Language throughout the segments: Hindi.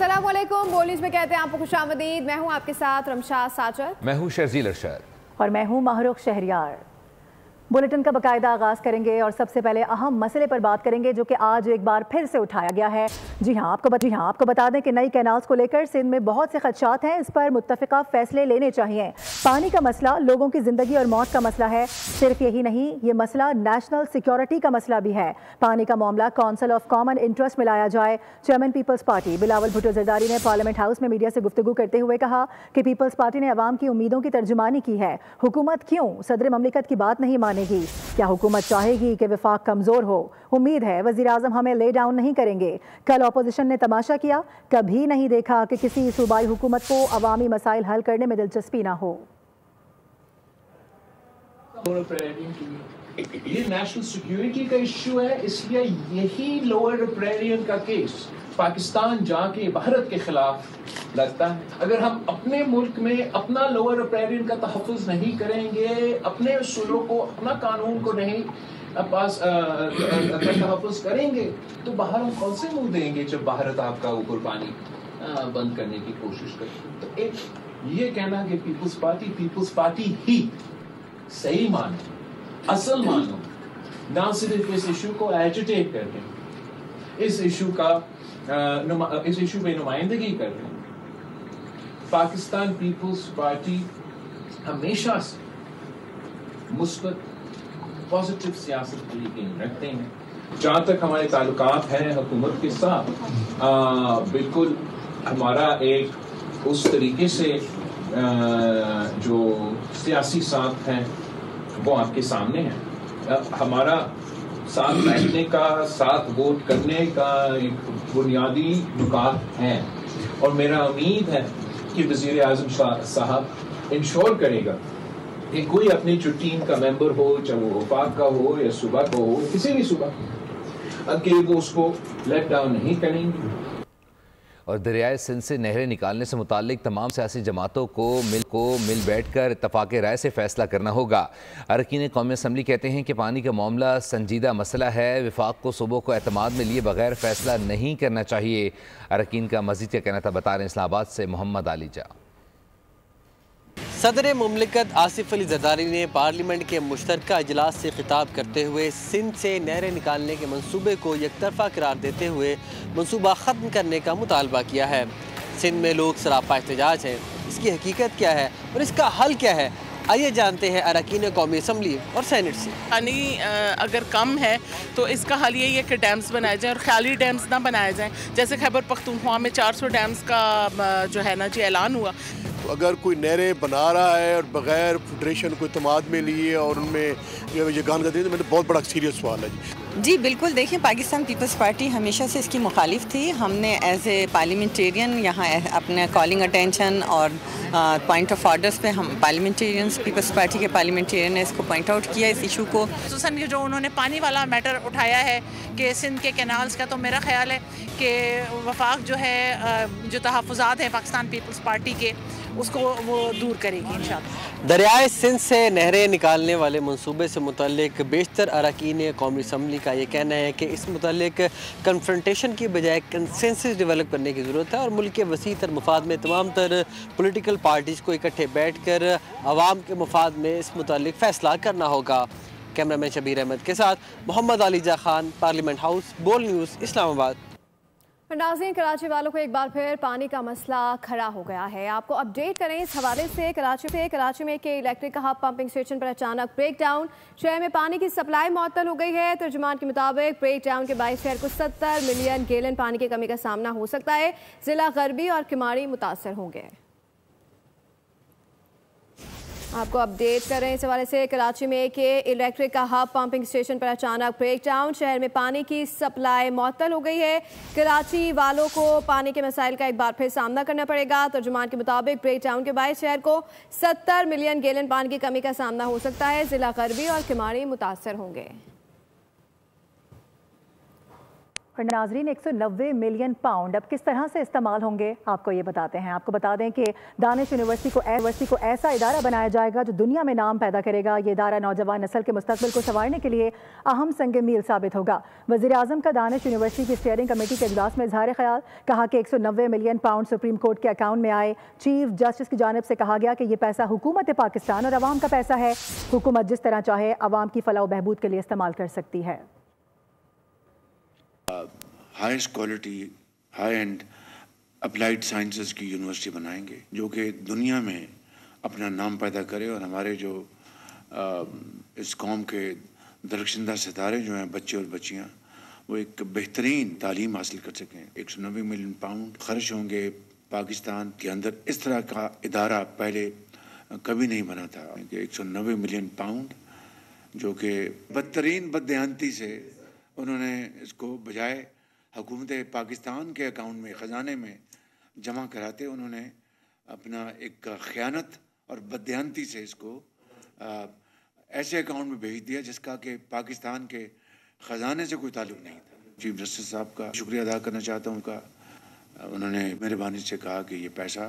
अस्सलाम वालेकुम। बोलीज में कहते हैं आपको खुशामदीद। मैं हूं आपके साथ रमशा साजद। मैं हूं शर्जील अरशद और मैं हूं माहरुख शहरियार। बुलेटिन का बाकायदा आगाज करेंगे और सबसे पहले अहम मसले पर बात करेंगे जो कि आज एक बार फिर से उठाया गया है। जी हाँ, आपको बता दें कि नई कैनाल्स को लेकर सिंध में बहुत से खदशात हैं। इस पर मुत्तफिका फैसले लेने चाहिए। पानी का मसला लोगों की जिंदगी और मौत का मसला है। सिर्फ यही नहीं, ये मसला नेशनल सिक्योरिटी का मसला भी है। पानी का मामला काउंसिल ऑफ कॉमन इंटरेस्ट में लाया जाए। Chairman Peoples Party Bilawal Bhutto Zardari ने पार्लियामेंट हाउस में मीडिया से गुफ्तगू करते हुए कहा कि पीपल्स पार्टी ने अवाम की उम्मीदों की तर्जुमानी की है। हुकूमत क्यों सदर ममलिकत की बात नहीं मानेगी? क्या हुकूमत चाहेगी कि वफाक कमजोर हो? उम्मीद है वज़ीर आज़म हमें ले डाउन नहीं करेंगे। कल अपोजिशन ने तमाशा किया, कभी नहीं देखा कि किसी सूबाई हुकूमत को अवामी मसाइल हल करने में दिलचस्पी ना हो। ये नेशनल सिक्योरिटी का इश्यू है, इसलिए यही लोअर रिपेरियन का केस पाकिस्तान जाके भारत के खिलाफ लगता है। अगर हम अपने मुल्क में अपना लोअर रिपेरियन का तहफ़्फ़ुज़ नहीं करेंगे, अपने उसूलों को, अपना कानून को नहीं पास तहफ़्फ़ुज़ करेंगे, तो बाहर हम कौन से मुंह देंगे जब भारत आपका ऊपर पानी बंद करने की कोशिश करे। तो एक ये कहना कि पीपल्स पार्टी ही सही मानो, असल मानो, ना सिर्फ इस इशू को एजिटेट कर रहे हैं, इस इशू पे नुमाइंदगी कर रहे हैं। पाकिस्तान पीपल्स पार्टी हमेशा से मुस्बत पॉजिटिव सियासत के यकीन रखते हैं। जहाँ तक हमारे ताल्लुकात हैं हुकूमत के साथ, बिल्कुल हमारा एक उस तरीके से जो सियासी साथ हैं वो आपके सामने है। हमारा साथ बैठने का, साथ वोट करने का एक बुनियादी नुकात है और मेरा उम्मीद है कि वज़ीर आज़म साहब इंश्योर करेगा कि कोई अपनी जो टीम का मेंबर हो, चाहे वो वफाक का हो या सूबा का हो, किसी भी सूबा कि वो उसको लेट डाउन नहीं करेंगे। और दरियाए सिंध से नहरें निकालने से मुताल्लिक तमाम सियासी जमातों को मिल बैठ कर इत्तफ़ाक़ राय से फ़ैसला करना होगा। अरकान कौमी असम्बली कहते हैं कि पानी का मामला संजीदा मसला है। वफाक को सूबों को एतमाद में लिए बगैर फ़ैसला नहीं करना चाहिए। अरकान का मज़ीद क्या कहना था, बता रहे हैं इस्लामाबाद से मोहम्मद आलीजा। सदर मुमलिकत आसिफ अली जरदारी ने पार्लियामेंट के मुश्तरका इजलास से खिताब करते हुए सिंध से नहरें निकालने के मंसूबे को यकतरफा करार देते हुए मंसूबा ख़त्म करने का मुतालबा किया है। सिंध में लोग सरापा एहतजाज हैं, इसकी हकीकत क्या है और इसका हल क्या है, आइए जानते हैं अरकान कौमी असम्बली और सेनेट से। पानी अगर कम है तो इसका हल यही है कि डैम्स बनाए जाएँ और ख्याली डैम्स ना बनाए जाएँ। जैसे खैबर पख्तूनख्वा में 400 डैम्स का जो है ना जी ऐलान हुआ। तो अगर कोई नहरें बना रहा है और बग़ैर फेडरेशन को इत्तेमाद में लिए और उनमें ये गान करते हैं, तो मेरा बहुत बड़ा सीरियस सवाल है जी। बिल्कुल, देखिए पाकिस्तान पीपल्स पार्टी हमेशा से इसकी मुखालिफ थी। हमने एज ए पार्लियामेंटेरियन यहाँ अपने कॉलिंग अटेंशन और पॉइंट ऑफ ऑर्डर्स पे हम पार्लियामेंटेरियंस पीपल्स पार्टी के पार्लियामेंटेरियन ने इसको पॉइंट आउट किया इस इशू को। खुसूसन ये जो उन्होंने पानी वाला मैटर उठाया है कि सिंध के कैनाल्स का, तो मेरा ख्याल है कि वफाक जो है जो तहफ़्फ़ुज़ात हैं पाकिस्तान पीपल्स पार्टी के, उसको वो दूर करेगी इंशाअल्लाह। दरियाए सिंध से नहरें निकालने वाले मंसूबे से मुतल्लिक बेशतर अरकान कौमी असम्बली का ये कहना है कि इस मुतल्लिक कन्फ्रंटेशन की बजाय कंसेंसस डेवलप करने की ज़रूरत है और मुल्क के वसी तर मफाद में तमाम तर पोलिटिकल पार्टीज़ को इकट्ठे बैठ कर आवाम के मफाद में इस मुतल्लिक फ़ैसला करना होगा। कैमरामैन शबीर अहमद के साथ मोहम्मद आलीजा खान, पार्लियामेंट हाउस, बोल न्यूज़, इस्लामाबाद। नाज़रीन, कराची वालों को एक बार फिर पानी का मसला खड़ा हो गया है। आपको अपडेट करें इस हवाले से कराची में के इलेक्ट्रिक हब पंपिंग स्टेशन पर अचानक ब्रेक डाउन। शहर में पानी की सप्लाई मुअत्तल हो गई है। तर्जुमान के मुताबिक ब्रेक डाउन के बायस शहर को 70 मिलियन गैलन पानी की कमी का सामना हो सकता है। जिला गरबी और किमाड़ी मुतासर होंगे। आपको अपडेट कर रहे हैं इस हवाले से कराची में के इलेक्ट्रिक का हब पंपिंग स्टेशन पर अचानक ब्रेक डाउन। शहर में पानी की सप्लाई मुअत्तल हो गई है। कराची वालों को पानी के मसाइल का एक बार फिर सामना करना पड़ेगा। तर्जुमान के मुताबिक ब्रेक डाउन के बाद शहर को 70 मिलियन गैलन पानी की कमी का सामना हो सकता है। जिला गरबी और किमाड़ी मुतासर होंगे। और नाजरीन 190 मिलियन पाउंड अब किस तरह से इस्तेमाल होंगे आपको ये बताते हैं। आपको बता दें कि दानिश यूनिवर्सिटी को ऐसा इदारा बनाया जाएगा जो दुनिया में नाम पैदा करेगा। ये इदारा नौजवान नस्ल के मुस्तकबिल को संवारने के लिए अहम संग मील साबित होगा। वज़ीर आज़म का दानिश यूनिवर्सिटी की स्टीयरिंग कमेटी के इजलास में इजहार ख्याल, कहा कि 190 मिलियन पाउंड सुप्रीम कोर्ट के अकाउंट में आए। चीफ जस्टिस की जानिब से कहा गया कि ये पैसा हुकूमत पाकिस्तान और अवाम का पैसा है। हुकूमत जिस तरह चाहे अवाम की फलाह बहबूद के लिए इस्तेमाल कर सकती है। Highest quality high and applied sciences की यूनिवर्सिटी बनाएंगे जो कि दुनिया में अपना नाम पैदा करे और हमारे जो इस कौम के दरख्शिंदा सितारे जो हैं बच्चे और बच्चियां वो एक बेहतरीन तालीम हासिल कर सकें। 190 मिलियन पाउंड खर्च होंगे। पाकिस्तान के अंदर इस तरह का इदारा पहले कभी नहीं बना था कि 190 मिलियन पाउंड जो कि बदतरीन बददेहांती से उन्होंने इसको बजाय हुकूमत पाकिस्तान के अकाउंट में ख़जाने में जमा कराते उन्होंने अपना एक ख़यानत और बददेहांती से इसको ऐसे अकाउंट में भेज दिया जिसका कि पाकिस्तान के ख़जाने से कोई ताल्लुक़ नहीं था। चीफ जस्टिस साहब का शुक्रिया अदा करना चाहता हूँ उनका। उन्होंने मेहरबानी से कहा कि ये पैसा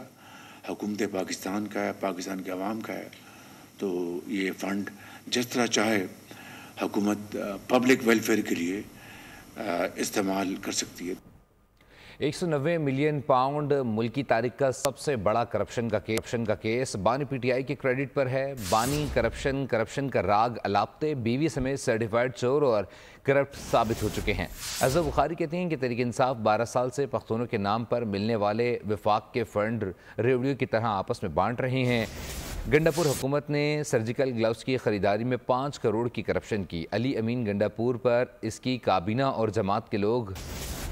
हुकूमत पाकिस्तान का है, पाकिस्तान के अवाम का है, तो ये फ़ंड जिस तरह चाहे हुकूमत पब्लिक वेलफेयर के लिए इस्तेमाल कर सकती है। 190 मिलियन पाउंड मुल्की तारीख का सबसे बड़ा करप्शन का केस बानी पीटीआई के क्रेडिट पर है। बानी करप्शन का राग अलापते, बीवी समेत सर्टिफाइड चोर और करप्ट साबित हो चुके हैं। अज़हर बुखारी कहते हैं कि तहरीक इंसाफ 12 साल से पख्तूनों के नाम पर मिलने वाले विफाक के फंड रेवड़ियों की तरह आपस में बांट रहे हैं। गंडापुर हुकूमत ने सर्जिकल ग्लव्स की खरीदारी में 5 करोड़ की करप्शन की। अली अमीन गंडापुर पर इसकी काबीना और जमात के लोग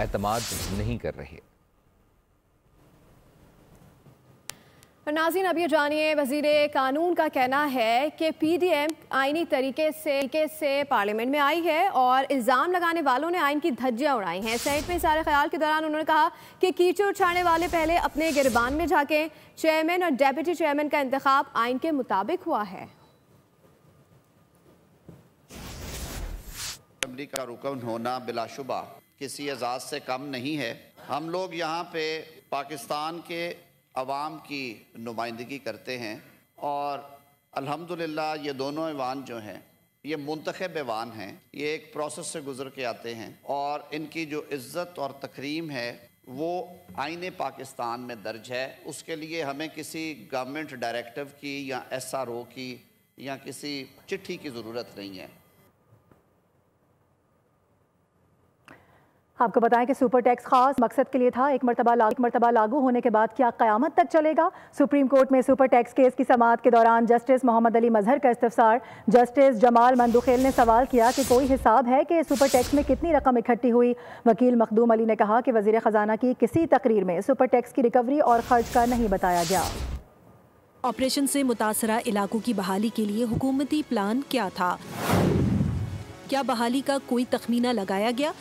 एतमाद नहीं कर रहे। और नाज़रीन अब ये जानिए, वज़ीर कानून का कहना है कि पीडीएम आईनी तरीके से पार्लियामेंट में आई है और इल्ज़ाम लगाने वालों ने आइन की धज्जियां उड़ाई हैं। सेनेट में इज़हार ख्याल के दौरान उन्होंने कहा कि कीचड़ उछाड़ने वाले पहले अपने गिरबान में झांकें। चेयरमैन और डेप्यूटी चेयरमैन का इंतखाब आइन के मुताबिक हुआ है। असेंबली का रुकन होना बिलाशुबा किसी एजाज़ से कम नहीं है। हम लोग यहाँ पे पाकिस्तान के अवाम की नुमाइंदगी करते हैं और अल्हम्दुलिल्लाह ये दोनों ऐवान जो हैं ये मुंतखब ऐवान हैं। ये एक प्रोसेस से गुज़र के आते हैं और इनकी जो इज़्ज़त और तकरीम है वो आईने पाकिस्तान में दर्ज है। उसके लिए हमें किसी गवर्नमेंट डायरेक्टिव की या SRO की या किसी चिट्ठी की ज़रूरत नहीं है। आपको बताएं कि सुपर टैक्स खास मकसद के लिए था। एक मरतबा लागू होने के बाद क्या क़यामत तक चलेगा? सुप्रीम कोर्ट में सुपर टैक्स केस की समाअत के दौरान जस्टिस मोहम्मद अली मजहर का इस्तफसार। जस्टिस जमाल मंदुखेल ने सवाल किया कि कोई हिसाब है कि सुपर टैक्स में कितनी रकम इकट्ठी हुई। वकील मखदूम अली ने कहा कि वज़ीर ख़जाना की किसी तकरीर में सुपर टैक्स की रिकवरी और खर्च का नहीं बताया गया। ऑपरेशन से मुतासरा इलाकों की बहाली के लिए हुकूमती प्लान क्या था? क्या बहाली का कोई तखमीना लगाया गया?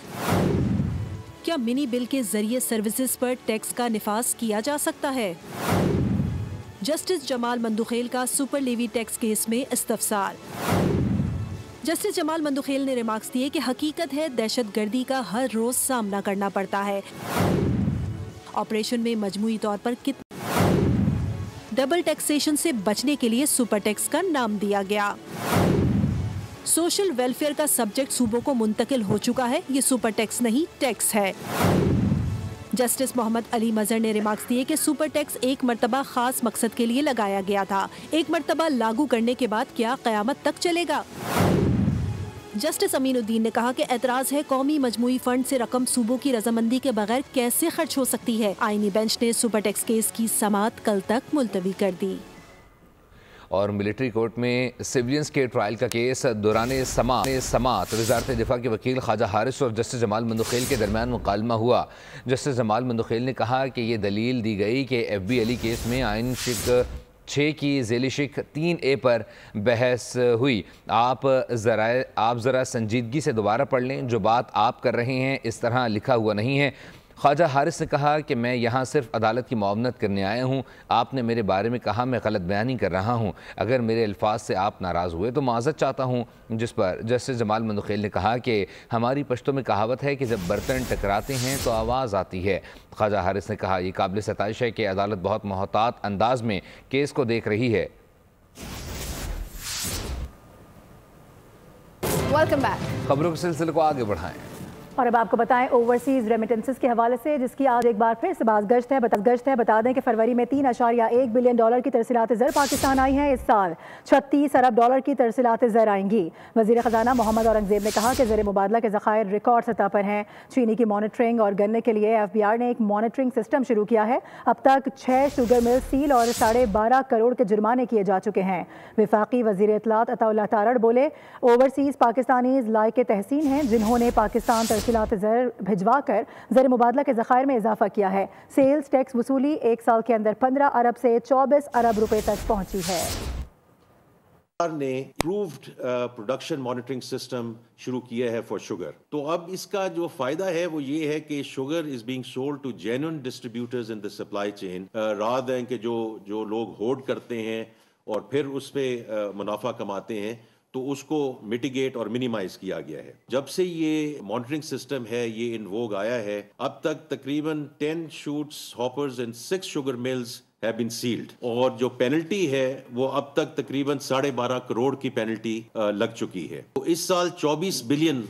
क्या मिनी बिल के जरिए सर्विसेज पर टैक्स का निफाज किया जा सकता है? जस्टिस जमाल मंदुखेल का सुपर लेवी टैक्स केस में इस्तफसार। जस्टिस जमाल मंदुखेल ने रिमार्क्स दिए कि हकीकत है दहशतगर्दी का हर रोज सामना करना पड़ता है। ऑपरेशन में मजमूई तौर पर डबल टैक्सेशन से बचने के लिए सुपर टैक्स का नाम दिया गया। सोशल वेलफेयर का सब्जेक्ट सूबों को मुंतकिल हो चुका है। ये सुपर टैक्स नहीं टैक्स है। जस्टिस मोहम्मद अली मजहर ने रिमार्क्स दिए कि सुपर टैक्स एक मरतबा खास मकसद के लिए लगाया गया था। एक मरतबा लागू करने के बाद क्या क़यामत तक चलेगा? जस्टिस अमीनुद्दीन ने कहा कि एतराज़ है कौमी मजमूई फंड से रकम सूबों की रजामंदी के बगैर कैसे खर्च हो सकती है। आईनी बेंच ने सुपर टैक्स केस की समाअत कल तक मुलतवी कर दी। और मिलिट्री कोर्ट में सिविलियंस के ट्रायल का केस दौरान समाअत वज़ारत दिफा के वकील ख्वाजा हारिस और जस्टिस जमाल मंदुखेल के दरमियान मुकालमा हुआ। जस्टिस जमाल मंदुखेल ने कहा कि ये दलील दी गई कि FB अली केस में आइन शिक 6 की ज़ेली शिक 3A पर बहस हुई। आप ज़रा संजीदगी से दोबारा पढ़ लें, जो बात आप कर रहे हैं इस तरह लिखा हुआ नहीं है। ख्वाजा हारिस ने कहा कि मैं यहाँ सिर्फ अदालत की मुआवनत करने आया हूँ। आपने मेरे बारे में कहा मैं गलत बयानी कर रहा हूँ। अगर मेरे अल्फाज से आप नाराज़ हुए तो माज़रत चाहता हूँ। जिस पर जस्टिस जमाल मंदखेल ने कहा कि हमारी पश्तों में कहावत है कि जब बर्तन टकराते हैं तो आवाज़ आती है। ख्वाजा हारिस ने कहा यह काबिल सताइश है कि अदालत बहुत मोहतात अंदाज में केस को देख रही है। Welcome back. खबरों के सिलसिले को आगे बढ़ाएं और अब आपको बताएं ओवरसीज रेमिटेंसेस के हवाले से, जिसकी आज एक बार फिर से बाज़गश्त है। बता दें कि फरवरी में $3.1 बिलियन की तरसीलात ज़र पाकिस्तान आई हैं। इस साल $36 अरब की तरसीलात ज़र आएंगी। वज़ीर ख़जाना मोहम्मद औरंगज़ेब ने कहा कि ज़र मुबादला के ज़खायर रिकॉर्ड सतह पर हैं। चीनी की मॉनिटरिंग और गन्ने के लिए FBR ने एक मॉनिटरिंग सिस्टम शुरू किया है। अब तक 6 शुगर मिल सील और 12.5 करोड़ के जुर्माने किए जा चुके हैं। वफाकी वज़ीर इत्तलात अताउल्लाह तारड़ बोले ओवरसीज़ पाकिस्तानीज़ लायक तहसीन हैं जिन्होंने पाकिस्तान तरसीलात ज़र भिजवा कर ज़र मुबादला के ज़खायर में इजाफा किया है। सेल्स टैक्स वसूली एक साल के अंदर 15 अरब से 24 अरब रुपए तक पहुंची है। ने इम्प्रूव्ड प्रोडक्शन मॉनिटरिंग सिस्टम शुरू किया है फॉर शुगर। तो अब इसका जो फायदा है वो ये है कि sugar is being sold to genuine distributors in the supply chain, rather than कि जो लोग होल्ड करते हैं और फिर उस पे मुनाफा कमाते हैं, तो उसको मिटिगेट और मिनिमाइज किया गया है। जब से ये मॉनिटरिंग सिस्टम है ये इन वोग आया है, अब तक तकरीबन 10 shoots hoppers and 6 sugar mills have been sealed, और जो पेनल्टी है वो अब तक तकरीबन 12.5 करोड़ की पेनल्टी लग चुकी है। तो इस साल 24 बिलियन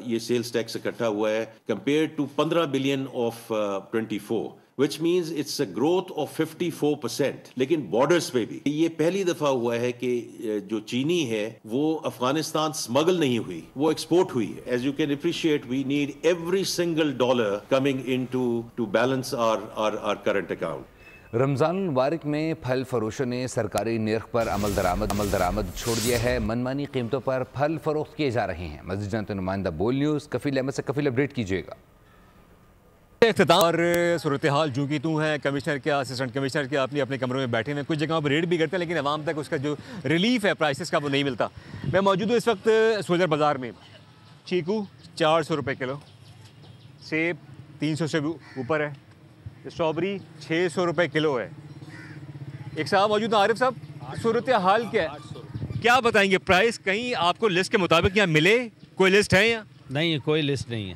ये सेल्स टैक्स इकट्ठा हुआ है compare to 15 billion of 24, which means it's a growth of 54%। लेकिन बॉर्डर्स पे भी ये पहली दफा हुआ है कि जो चीनी है वो अफगानिस्तान स्मगल नहीं हुई, वो एक्सपोर्ट हुई है। As you can appreciate, we need every single dollar coming in to balance our current account। Ramzan मुबारक में फल फरोशों ने सरकारी निर्ख पर अमल दरामद छोड़ दिया है। मनमानी कीमतों पर फल फरोख्त किए जा रहे हैं। मज़ीद जानते नुमाइंदा बोल न्यूज़ कफील अहमद से। कफील अपडेट कीजिएगा। और सूरत हाल जो कि तू है कमिश्नर के असिस्टेंट कमिश्नर के अपने अपने कमरों में बैठे हैं। कुछ जगहों पर रेड भी करते हैं लेकिन आवाम तक उसका जो रिलीफ है प्राइसेस का वो नहीं मिलता। मैं मौजूद हूँ इस वक्त सोजर बाज़ार में। चीकू 400 रुपये किलो, सेब 300 से ऊपर है, स्ट्रॉबेरी 600 रुपये किलो है। एक साहब मौजूद है, आरिफ साहब, सूरत हाल क्या है, क्या बताएंगे प्राइस? कहीं आपको लिस्ट के मुताबिक यहाँ मिले? कोई लिस्ट है यहाँ? नहीं, कोई लिस्ट नहीं है,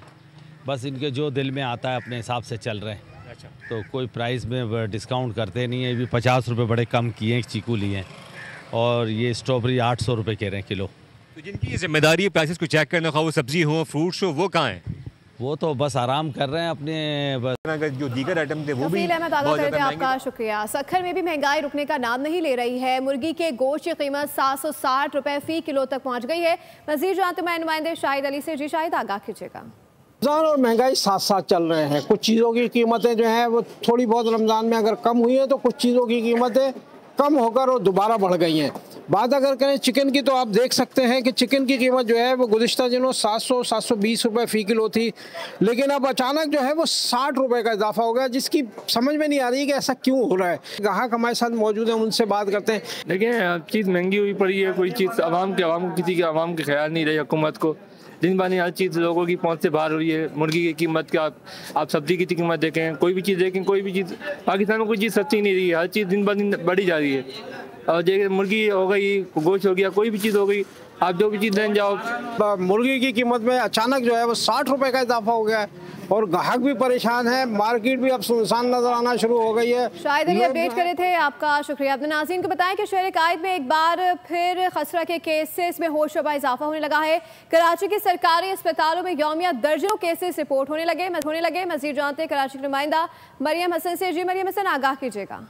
बस इनके जो दिल में आता है अपने हिसाब से चल रहे हैं। अच्छा। तो कोई प्राइस में डिस्काउंट करते नहीं है। भी 50 रुपये बड़े कम किए हैं, चीकू लिए हैं, और ये स्ट्रॉबेरी 800 रुपये कह रहे हैं किलो। तो जिनकी जिम्मेदारी है प्राइसेस को चेक करने का, वो सब्जी हो फ्रूट्स हो, वो कहाँ हैं? वो तो बस आराम कर रहे हैं अपने। बस जो दीगर आइटम थे वो भी आपका शुक्रिया। सखर में भी महंगाई रुकने का नाम नहीं ले रही है। मुर्गी के गोश्त की कीमत 760 रुपए फी किलो तक पहुंच गई है। मजीद जानते हैं नुमाइंदे शाहिद अली से। जी शाहिद, आगाह कीजिएगा। रमज़ान और महंगाई साथ साथ चल रहे हैं। कुछ चीज़ों की कीमतें जो हैं वो थोड़ी बहुत रमज़ान में अगर कम हुई है, तो कुछ चीज़ों की कीमतें कम होकर और दोबारा बढ़ गई हैं। बात अगर करें चिकन की, तो आप देख सकते हैं कि चिकन की कीमत जो है वो गुज़िश्ता दिनों 700-720 रुपये फ़ी किलो थी, लेकिन अब अचानक जो है वो 60 रुपये का इजाफा हो गया, जिसकी समझ में नहीं आ रही कि ऐसा क्यों हो रहा है। ग्राहक हमारे साथ मौजूद हैं, उनसे बात करते हैं। देखिए, चीज़ महंगी हुई पड़ी है, कोई चीज़ आवाम को किसी के आवाम के ख्याल नहीं रही। हुकूमत को दिन ब दिन हर चीज़ लोगों की पहुंच से बाहर हो रही है। मुर्गी की कीमत का आप सब्जी की कीमत देखें, कोई भी चीज़ देखें, कोई भी चीज़ पाकिस्तान में कोई चीज़ सस्ती नहीं रही है। हर चीज़ दिन ब दिन बढ़ी जा रही है। और देखिए, मुर्गी हो गई, गोश्त हो गया, कोई भी चीज़ हो गई, आप जो भी चीज़ लेने जाओ, मुर्गी की कीमत में अचानक जो है वो 60 रुपये का इजाफा हो गया है और ग्राहक भी परेशान है। मार्केट भी अब सुनसान नजर आना शुरू हो गई है। शायद ये अपडेट करे थे, आपका शुक्रिया। अपने नाज़रीन को बताएं कि शहर कायद में एक बार फिर खसरा के केसेस में होशरुबा इजाफा होने लगा है। कराची के सरकारी अस्पतालों में यौमिया दर्जनों केसेस रिपोर्ट होने लगे। मजीद जानते हैं कराची की नुमाइंदा मरियम हसन से। जी मरियम हसन, आगाह कीजिएगा।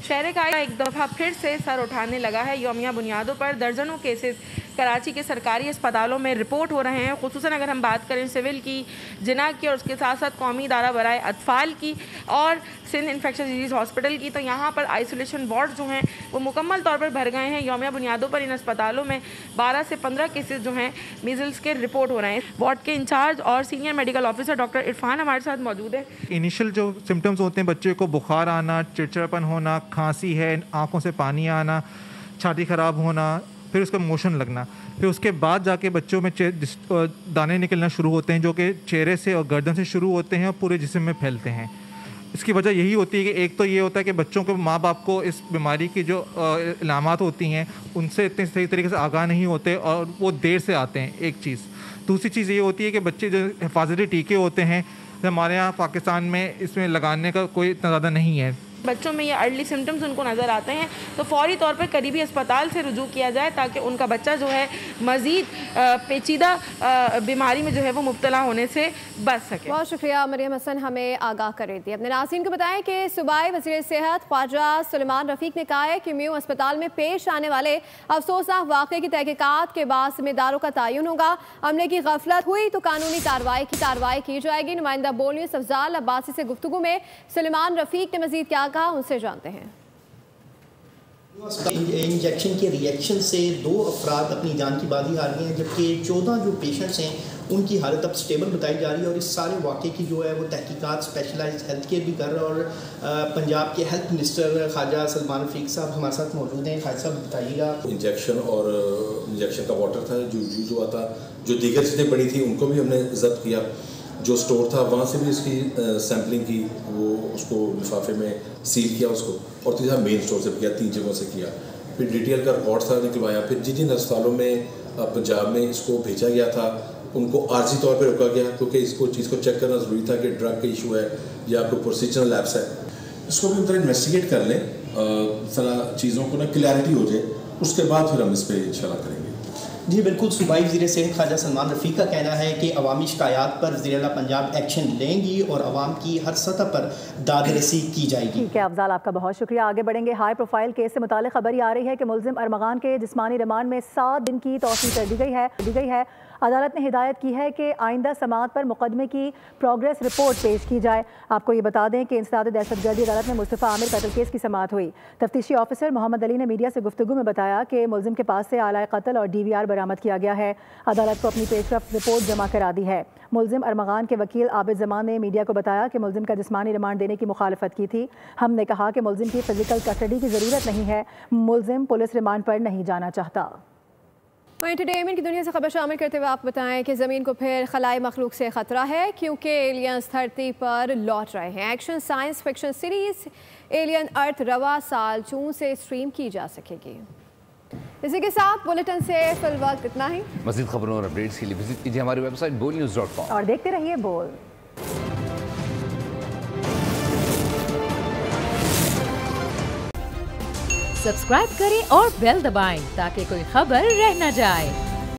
शहर का एक दफ़ा फिर से सर उठाने लगा है। यौमिया बुनियादों पर दर्जनों केसेस कराची के सरकारी अस्पतालों में रिपोर्ट हो रहे हैं। खुसूसन अगर हम बात करें सिविल की, जिना की और उसके साथ साथ कौमी इदारा बराए अतफाल की और सिंध इन्फेक्शन डिजीज़ हॉस्पिटल की, तो यहाँ पर आइसोलेशन वार्ड जो हैं वो मुकम्मल तौर पर भर गए हैं। यौमिया बुनियादों पर इन अस्पतालों में 12 से 15 केसेस जो हैं मीज़ल्स के रिपोर्ट हो रहे हैं। वार्ड के इंचार्ज और senior medical officer doctor Irfan हमारे साथ मौजूद है। इनिशियल जो सिम्टम्स होते हैं बच्चे को, बुखार आना, चिड़चिड़ापन होना, खांसी है, आँखों से पानी आना, छाती ख़राब होना, फिर उसका मोशन लगना, फिर उसके बाद जाके बच्चों में दाने निकलना शुरू होते हैं जो कि चेहरे से और गर्दन से शुरू होते हैं और पूरे जिस्म में फैलते हैं। इसकी वजह यही होती है कि एक तो ये होता है कि बच्चों को माँ बाप को इस बीमारी की जो इलामात होती हैं उनसे इतने सही तरीके से आगाह नहीं होते और वो देर से आते हैं, एक चीज़। दूसरी चीज़ ये होती है कि बच्चे जो हिफाजती टीके होते हैं हमारे यहाँ पाकिस्तान में इसमें लगाने का कोई इतना ज़्यादा नहीं है। बच्चों में ये अर्ली सिम्टम्स उनको नज़र आते हैं तो फौरी तौर पर करीबी अस्पताल से रुजू किया जाए ताकि उनका बच्चा जो है मज़ीद पेचीदा बीमारी में जो है वो मुब्तला होने से बच सके। बहुत शुक्रिया मरियम हसन, हमें आगाह कर रही थी। अपने नाज़रीन को बताएं कि सूबाई वज़ीर सेहत ख्वाजा सुलेमान रफ़ीक ने कहा है कि म्यू अस्पताल में पेश आने वाले अफसोसनाक वाक़े की तहकीकात के बाद जिम्मेदारों का तयन होगा। अमले की गफलत हुई तो कानूनी कार्रवाई की जाएगी। नुमाइंदा बोल न्यूज़ अफजाल अब्बासी से गुफ्तगू में सुलेमान रफ़ीक ने मज़ीद क्या कहा, उनसे जानते हैं। इंजेक्शन के रिएक्शन से 2 अफराद अपनी जान की बाजी हार गए हैं, जबकि 14 जो पेशेंट्स हैं उनकी हालत अब स्टेबल बताई जा रही है। और इस सारे वाक़े की जो है वो तहकीकात स्पेशलाइज्ड हेल्थ केयर भी कर रहा है। और पंजाब के हेल्थ मिनिस्टर ख्वाजा सलमान रफ़ीक साहब हमारे साथ मौजूद हैं। ख्वाजा साहब बताइएगा। इंजेक्शन और इंजेक्शन का वाटर था जो यूज़ हुआ था, जो दीगर चीज़ें पड़ी थी उनको भी हमने जब्त किया। जो स्टोर था वहाँ से भी इसकी सैम्पलिंग की, वो उसको लिफाफे में सील किया उसको, और तीसरा मेन स्टोर से किया, 3 जगहों से किया। फिर डिटेल का रिकॉर्ड था निकलवाया। फिर जिन जिन अस्पतालों में पंजाब में इसको भेजा गया था उनको आर्जी तौर पर रोका गया, क्योंकि इसको चीज़ को चेक करना ज़रूरी था कि ड्रग का इशू है या कोई प्रोसीजरल लैप्स है। इसको भी मतलब इन्वेस्टिगेट कर लें, सारा चीज़ों को ना क्लैरिटी हो जाए, उसके बाद फिर हम इस पर इंशाल्लाह करेंगे। जी बिल्कुल, सूबाई वज़ीर सेहत ख्वाजा सलमान रफ़ीक का कहना है कि अवामी शिकायत पर वज़ीर आला पंजाब एक्शन लेंगी और आवाम की हर सतह पर दादरसी की जाएगी। ठीक है अफजाल, आपका बहुत शुक्रिया। आगे बढ़ेंगे। हाई प्रोफाइल केस से मुताल्लिक़ खबर आ रही है कि मुल्ज़िम अरमगान के जिस्मानी रिमांड में 7 दिन की तौसीक़ कर दी गई है। अदालत ने हिदायत की है कि आइंदा समाअत पर मुकदमे की प्रोग्रेस रिपोर्ट पेश की जाए। आपको ये बता दें कि इंसदाद दहशतगर्दी अदालत में मुस्तफ़ा आमिर कत्ल केस की समाअत हुई। तफ्तीशी ऑफिसर मोहम्मद अली ने मीडिया से गुफ्तगू में बताया कि मुल्ज़िम के पास से आला कत्ल और DVR बरामद किया गया है। अदालत को अपनी पेशरफ्त रिपोर्ट जमा करा दी है। मुल्ज़िम अरमगान के वकील आबिद जमान ने मीडिया को बताया कि मुल्ज़िम का जिस्मानी रिमांड देने की मुखालफत की थी। हमने कहा कि मुल्ज़िम की फ़िज़िकल कस्टडी की ज़रूरत नहीं है, मुल्ज़िम पुलिस रिमांड पर नहीं जाना चाहता। एंटरटेनमेंट की दुनिया से खबर शामिल करते हुए आप बताएं कि ज़मीन को फिर खलाई मखलूक से ख़तरा है क्योंकि एलियंस धरती पर लौट रहे हैं। Action science fiction series alien earth रवा साल जून से स्ट्रीम की जा सकेगी। इसी के साथ बुलेटिन से फिल वक्त इतना ही। मज़ीद खबरों और अपडेट्स के लिए विजिट कीजिए हमारी वेबसाइट bolnews.com और देखते रहिए बोल। सब्सक्राइब करें और बेल दबाएं ताकि कोई खबर रह न जाए।